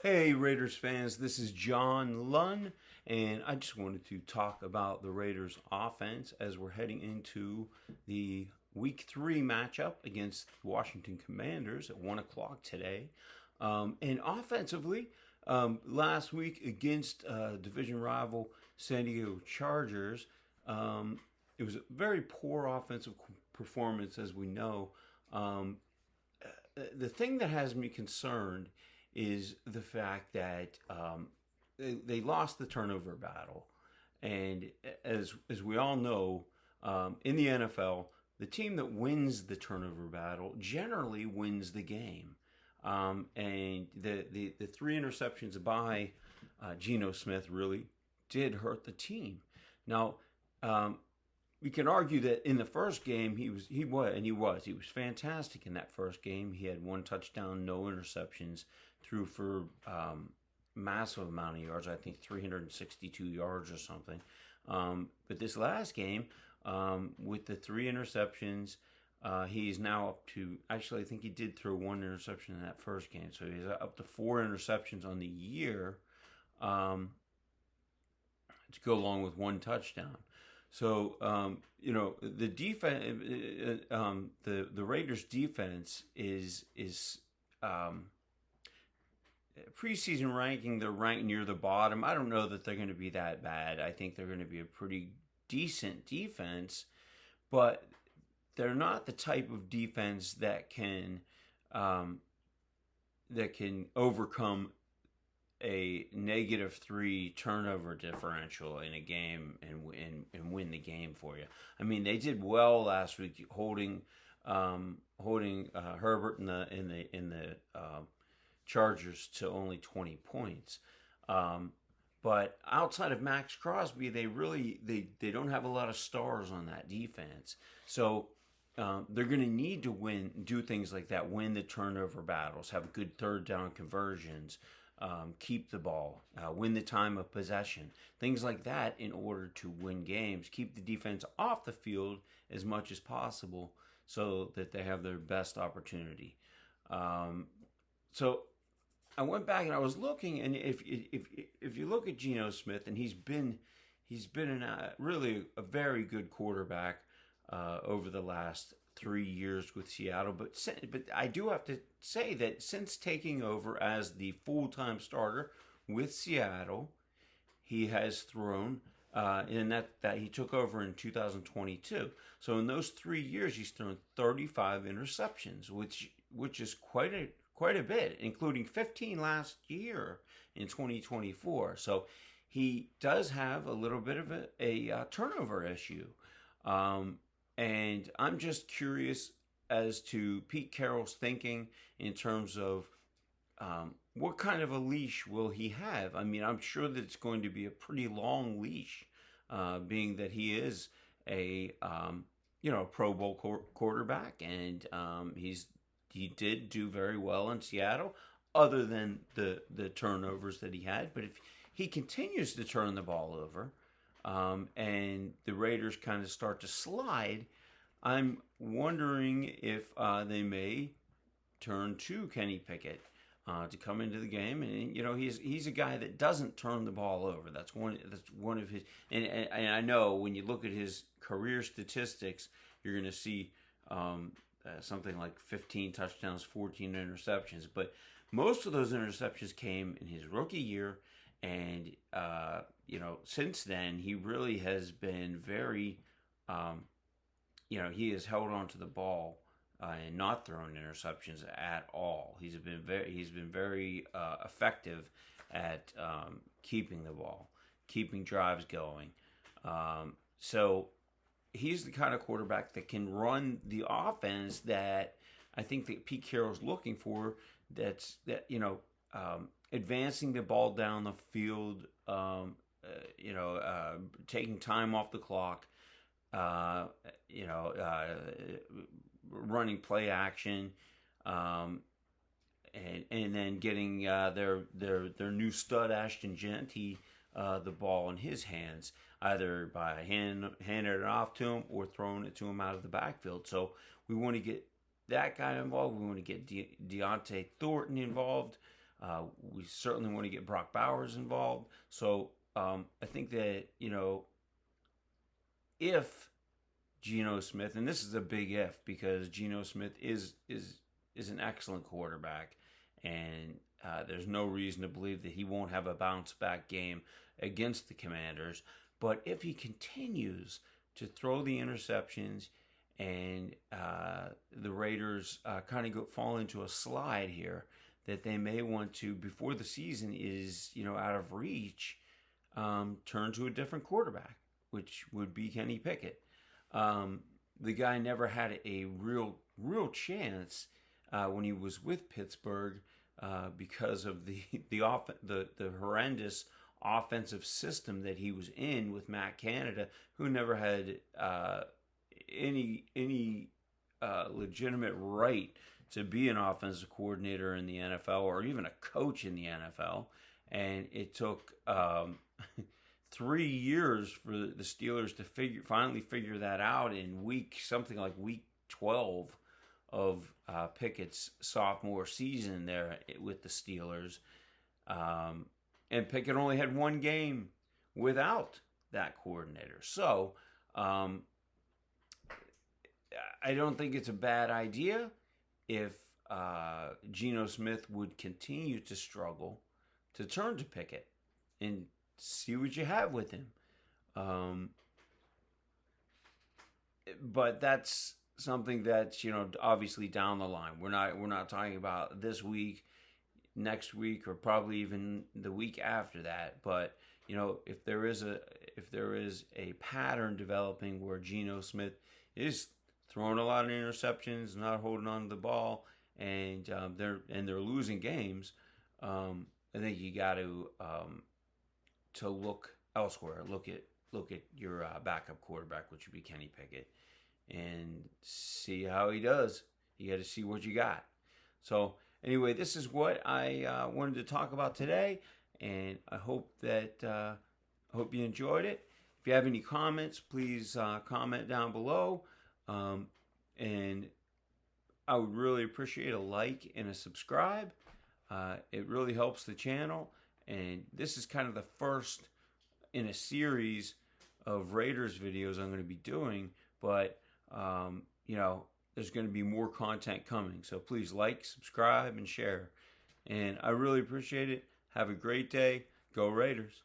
Hey Raiders fans, this is John Lunn, and I just wanted to talk about the Raiders offense as we're heading into the Week 3 matchup against the Washington Commanders at 1 o'clock today. And offensively, last week against division rival San Diego Chargers, it was a very poor offensive performance, as we know. Um, the thing that has me concerned is the fact that they lost the turnover battle, and as we all know, in the NFL, the team that wins the turnover battle generally wins the game. And the three interceptions by Geno Smith really did hurt the team. Now, we can argue that in the first game he was fantastic in that first game. He had one touchdown, no interceptions, threw for massive amount of yards. I think 362 yards or something. But this last game, with the three interceptions, he's now up to, actually I think he did throw one interception in that first game, so he's up to four interceptions on the year, to go along with one touchdown. So the defense, the Raiders' defense is preseason ranking. They're ranked near the bottom. I don't know that they're going to be that bad. I think they're going to be a pretty decent defense, but they're not the type of defense that can overcome a -3 turnover differential in a game and win the game for you. I mean, they did well last week holding Herbert in the Chargers to only 20 points. But outside of Max Crosby, they don't have a lot of stars on that defense. So they're going to need to do things like that, win the turnover battles, have good third down conversions, keep the ball, win the time of possession, things like that in order to win games. Keep the defense off the field as much as possible so that they have their best opportunity. So I went back and I was looking, and if you look at Geno Smith, and he's been really a very good quarterback over the last 3 years with Seattle, but I do have to say that since taking over as the full-time starter with Seattle, he has thrown, and that he took over in 2022. So in those 3 years, he's thrown 35 interceptions, which is quite a bit, including 15 last year in 2024. So he does have a little bit of a turnover issue. And I'm just curious as to Pete Carroll's thinking in terms of what kind of a leash will he have. I mean, I'm sure that it's going to be a pretty long leash, being that he is a Pro Bowl quarterback, and he did do very well in Seattle, other than the turnovers that he had. But if he continues to turn the ball over, and the Raiders kind of start to slide, I'm wondering if they may turn to Kenny Pickett to come into the game. And he's a guy that doesn't turn the ball over. That's one of his. And I know when you look at his career statistics, you're going to see something like 15 touchdowns, 14 interceptions. But most of those interceptions came in his rookie year. And, since then, he really has been very, he has held on to the ball and not thrown interceptions at all. He's been very effective at keeping the ball, keeping drives going. So he's the kind of quarterback that can run the offense that I think that Pete Carroll's looking for. Advancing the ball down the field, taking time off the clock, running play action, and then getting their new stud Ashton Genty the ball in his hands, either by handing it off to him or throwing it to him out of the backfield. So we want to get that guy involved. We want to get Deontay Thornton involved. We certainly want to get Brock Bowers involved. So I think that, if Geno Smith, and this is a big if because Geno Smith is an excellent quarterback, and there's no reason to believe that he won't have a bounce back game against the Commanders. But if he continues to throw the interceptions and the Raiders kind of fall into a slide here, that they may want to, before the season is out of reach, turn to a different quarterback, which would be Kenny Pickett. The guy never had a real chance when he was with Pittsburgh because of the horrendous offensive system that he was in with Matt Canada, who never had any legitimate right to be an offensive coordinator in the NFL or even a coach in the NFL. And it took 3 years for the Steelers to finally figure that out in week 12 of Pickett's sophomore season there with the Steelers. And Pickett only had one game without that coordinator. So I don't think it's a bad idea if Geno Smith would continue to struggle to turn to Pickett and see what you have with him. But that's something that's obviously down the line. We're not talking about this week, next week, or probably even the week after that. But if there is a pattern developing where Geno Smith is throwing a lot of interceptions, not holding on to the ball, and they're losing games, I think you got to look elsewhere. Look at your backup quarterback, which would be Kenny Pickett, and see how he does. You got to see what you got. So anyway, this is what I wanted to talk about today, and I hope you enjoyed it. If you have any comments, please comment down below, and I would really appreciate a like and a subscribe. It really helps the channel, and this is kind of the first in a series of Raiders videos I'm going to be doing, but there's going to be more content coming. So please like, subscribe, and share. And I really appreciate it. Have a great day. Go Raiders.